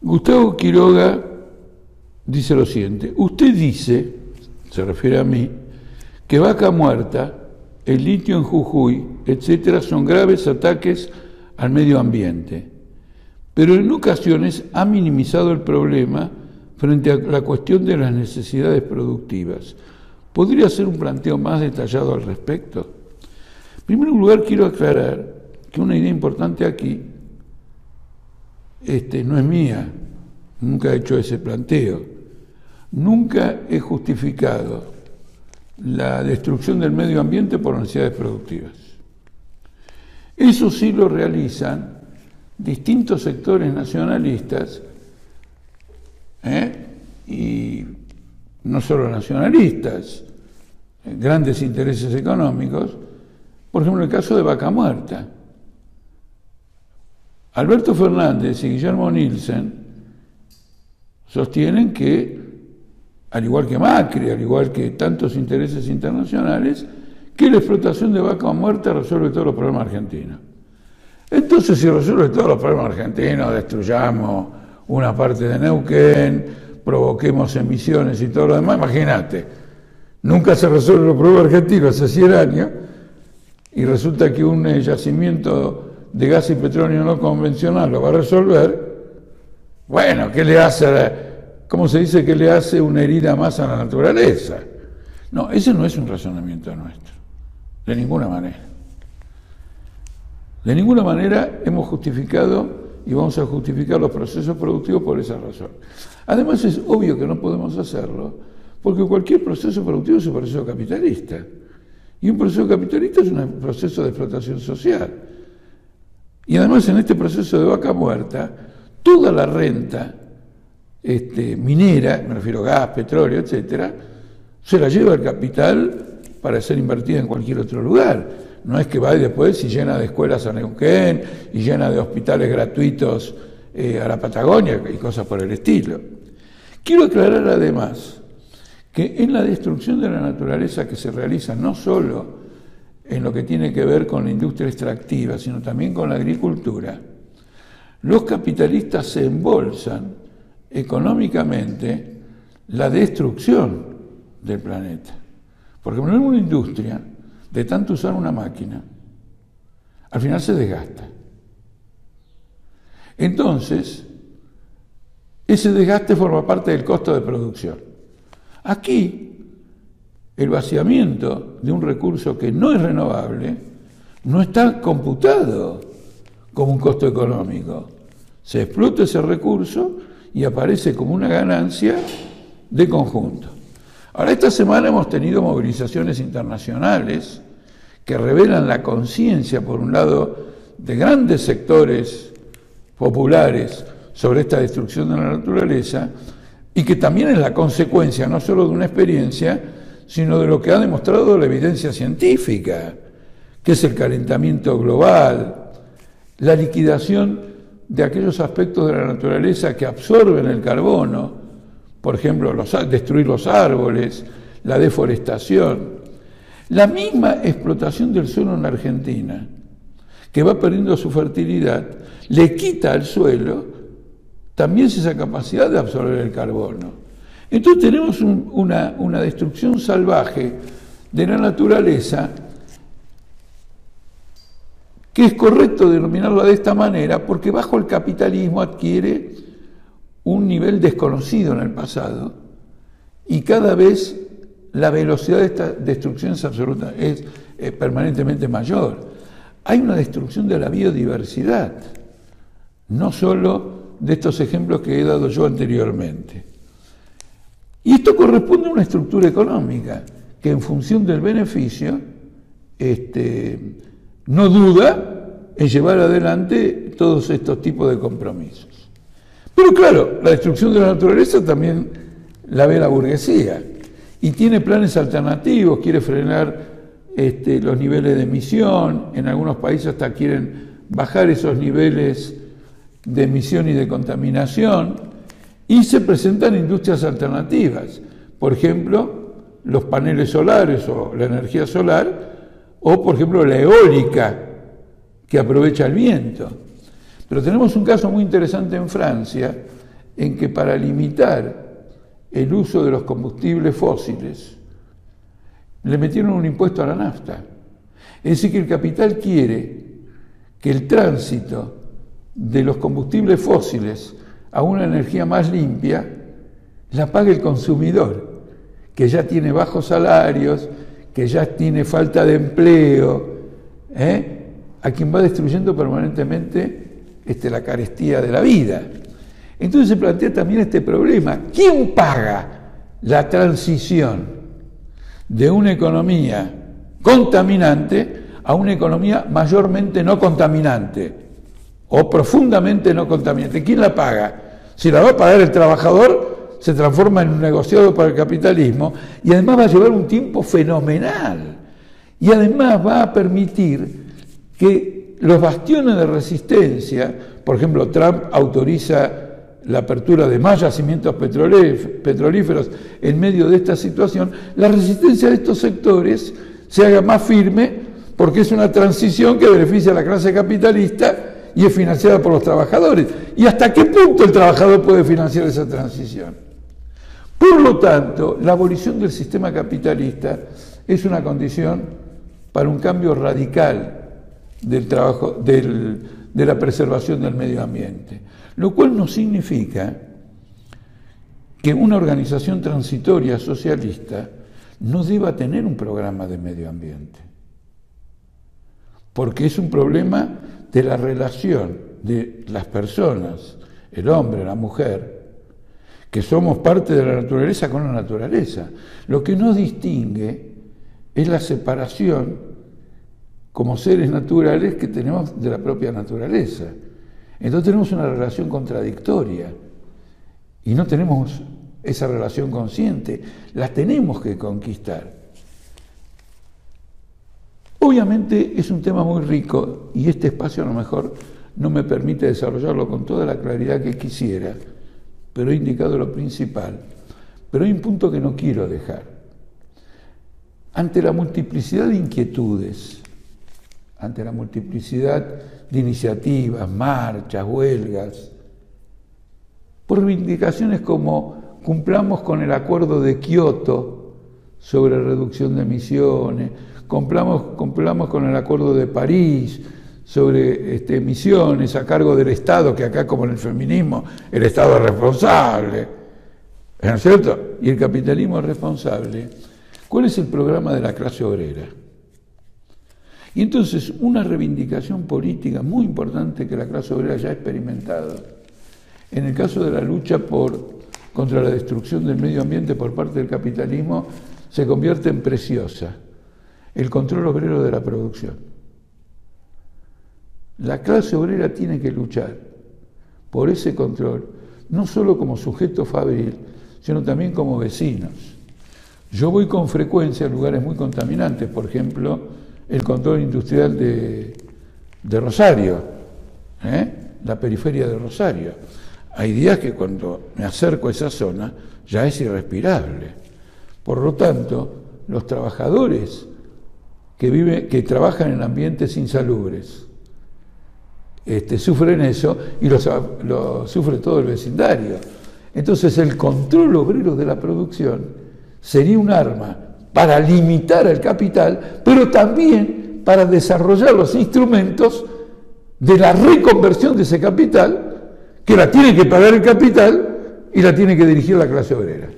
Gustavo Quiroga dice lo siguiente: usted dice, se refiere a mí, que Vaca Muerta, el litio en Jujuy, etcétera, son graves ataques al medio ambiente, pero en ocasiones ha minimizado el problema frente a la cuestión de las necesidades productivas. ¿Podría hacer un planteo más detallado al respecto? En primer lugar, quiero aclarar que una idea importante aquí no es mía, nunca he hecho ese planteo. Nunca he justificado la destrucción del medio ambiente por necesidades productivas. Eso sí lo realizan distintos sectores nacionalistas, y no solo nacionalistas, grandes intereses económicos. Por ejemplo, en el caso de Vaca Muerta, Alberto Fernández y Guillermo Nielsen sostienen que, al igual que Macri, al igual que tantos intereses internacionales, que la explotación de Vaca Muerta resuelve todos los problemas argentinos. Entonces, si resuelve todos los problemas argentinos, destruyamos una parte de Neuquén, provoquemos emisiones y todo lo demás, imagínate, nunca se resuelven los problemas argentinos hace 100 años, y resulta que un yacimiento de gas y petróleo no convencional lo va a resolver. Bueno, ¿qué le hace? ¿Cómo se dice que le hace una herida más a la naturaleza? No, ese no es un razonamiento nuestro, de ninguna manera. De ninguna manera hemos justificado y vamos a justificar los procesos productivos por esa razón. Además, es obvio que no podemos hacerlo, porque cualquier proceso productivo es un proceso capitalista. Y un proceso capitalista es un proceso de explotación social. Y además, en este proceso de Vaca Muerta, toda la renta minera, me refiero a gas, petróleo, etcétera, se la lleva el capital para ser invertida en cualquier otro lugar. No es que va y después y llena de escuelas a Neuquén y llena de hospitales gratuitos a la Patagonia y cosas por el estilo. Quiero aclarar además que en la destrucción de la naturaleza que se realiza no solo en lo que tiene que ver con la industria extractiva, sino también con la agricultura, los capitalistas se embolsan económicamente la destrucción del planeta. Porque en una industria, de tanto usar una máquina, al final se desgasta. Entonces, ese desgaste forma parte del costo de producción. Aquí, el vaciamiento de un recurso que no es renovable no está computado como un costo económico. Se explota ese recurso y aparece como una ganancia de conjunto. Ahora, esta semana hemos tenido movilizaciones internacionales que revelan la conciencia, por un lado, de grandes sectores populares sobre esta destrucción de la naturaleza, y que también es la consecuencia no solo de una experiencia, sino de lo que ha demostrado la evidencia científica, que es el calentamiento global, la liquidación de aquellos aspectos de la naturaleza que absorben el carbono, por ejemplo, destruir los árboles, la deforestación, la misma explotación del suelo en la Argentina, que va perdiendo su fertilidad, le quita al suelo también esa capacidad de absorber el carbono. Entonces tenemos una destrucción salvaje de la naturaleza, que es correcto denominarla de esta manera, porque bajo el capitalismo adquiere un nivel desconocido en el pasado, y cada vez la velocidad de esta destrucción es permanentemente mayor. Hay una destrucción de la biodiversidad, no solo de estos ejemplos que he dado yo anteriormente. Y esto corresponde a una estructura económica que, en función del beneficio, no duda en llevar adelante todos estos tipos de compromisos. Pero claro, la destrucción de la naturaleza también la ve la burguesía y tiene planes alternativos, quiere frenar los niveles de emisión, en algunos países hasta quieren bajar esos niveles de emisión y de contaminación, y se presentan industrias alternativas, por ejemplo, los paneles solares o la energía solar, o por ejemplo la eólica, que aprovecha el viento. Pero tenemos un caso muy interesante en Francia, en que para limitar el uso de los combustibles fósiles le metieron un impuesto a la nafta. Es decir, que el capital quiere que el tránsito de los combustibles fósiles a una energía más limpia la pague el consumidor, que ya tiene bajos salarios, que ya tiene falta de empleo, a quien va destruyendo permanentemente la carestía de la vida. Entonces se plantea también este problema: ¿quién paga la transición de una economía contaminante a una economía mayormente no contaminante o profundamente no contaminante? ¿Quién la paga? Si la va a pagar el trabajador, se transforma en un negociado para el capitalismo, y además va a llevar un tiempo fenomenal, y además va a permitir que los bastiones de resistencia, por ejemplo, Trump autoriza la apertura de más yacimientos petrolíferos en medio de esta situación, la resistencia de estos sectores se haga más firme, porque es una transición que beneficia a la clase capitalista y es financiada por los trabajadores. ¿Y hasta qué punto el trabajador puede financiar esa transición? Por lo tanto, la abolición del sistema capitalista es una condición para un cambio radical del trabajo, de la preservación del medio ambiente, lo cual no significa que una organización transitoria socialista no deba tener un programa de medio ambiente, porque es un problema de la relación de las personas, el hombre, la mujer, que somos parte de la naturaleza con la naturaleza. Lo que nos distingue es la separación como seres naturales que tenemos de la propia naturaleza. Entonces tenemos una relación contradictoria y no tenemos esa relación consciente, la tenemos que conquistar. Obviamente es un tema muy rico y este espacio a lo mejor no me permite desarrollarlo con toda la claridad que quisiera, pero he indicado lo principal. Pero hay un punto que no quiero dejar. Ante la multiplicidad de inquietudes, ante la multiplicidad de iniciativas, marchas, huelgas, por reivindicaciones como cumplamos con el acuerdo de Kioto sobre reducción de emisiones, cumplamos con el acuerdo de París sobre emisiones a cargo del Estado, que acá, como en el feminismo, el Estado es responsable, ¿no es cierto? Y el capitalismo es responsable. ¿Cuál es el programa de la clase obrera? Y entonces una reivindicación política muy importante que la clase obrera ya ha experimentado, en el caso de la lucha contra la destrucción del medio ambiente por parte del capitalismo, se convierte en preciosa: el control obrero de la producción. La clase obrera tiene que luchar por ese control, no solo como sujeto fabril, sino también como vecinos. Yo voy con frecuencia a lugares muy contaminantes, por ejemplo, el control industrial de Rosario, la periferia de Rosario. Hay días que cuando me acerco a esa zona ya es irrespirable. Por lo tanto, los trabajadores que trabajan en ambientes insalubres sufren eso, y lo sufre todo el vecindario. Entonces el control obrero de la producción sería un arma para limitar el capital, pero también para desarrollar los instrumentos de la reconversión de ese capital, que la tiene que pagar el capital y la tiene que dirigir la clase obrera.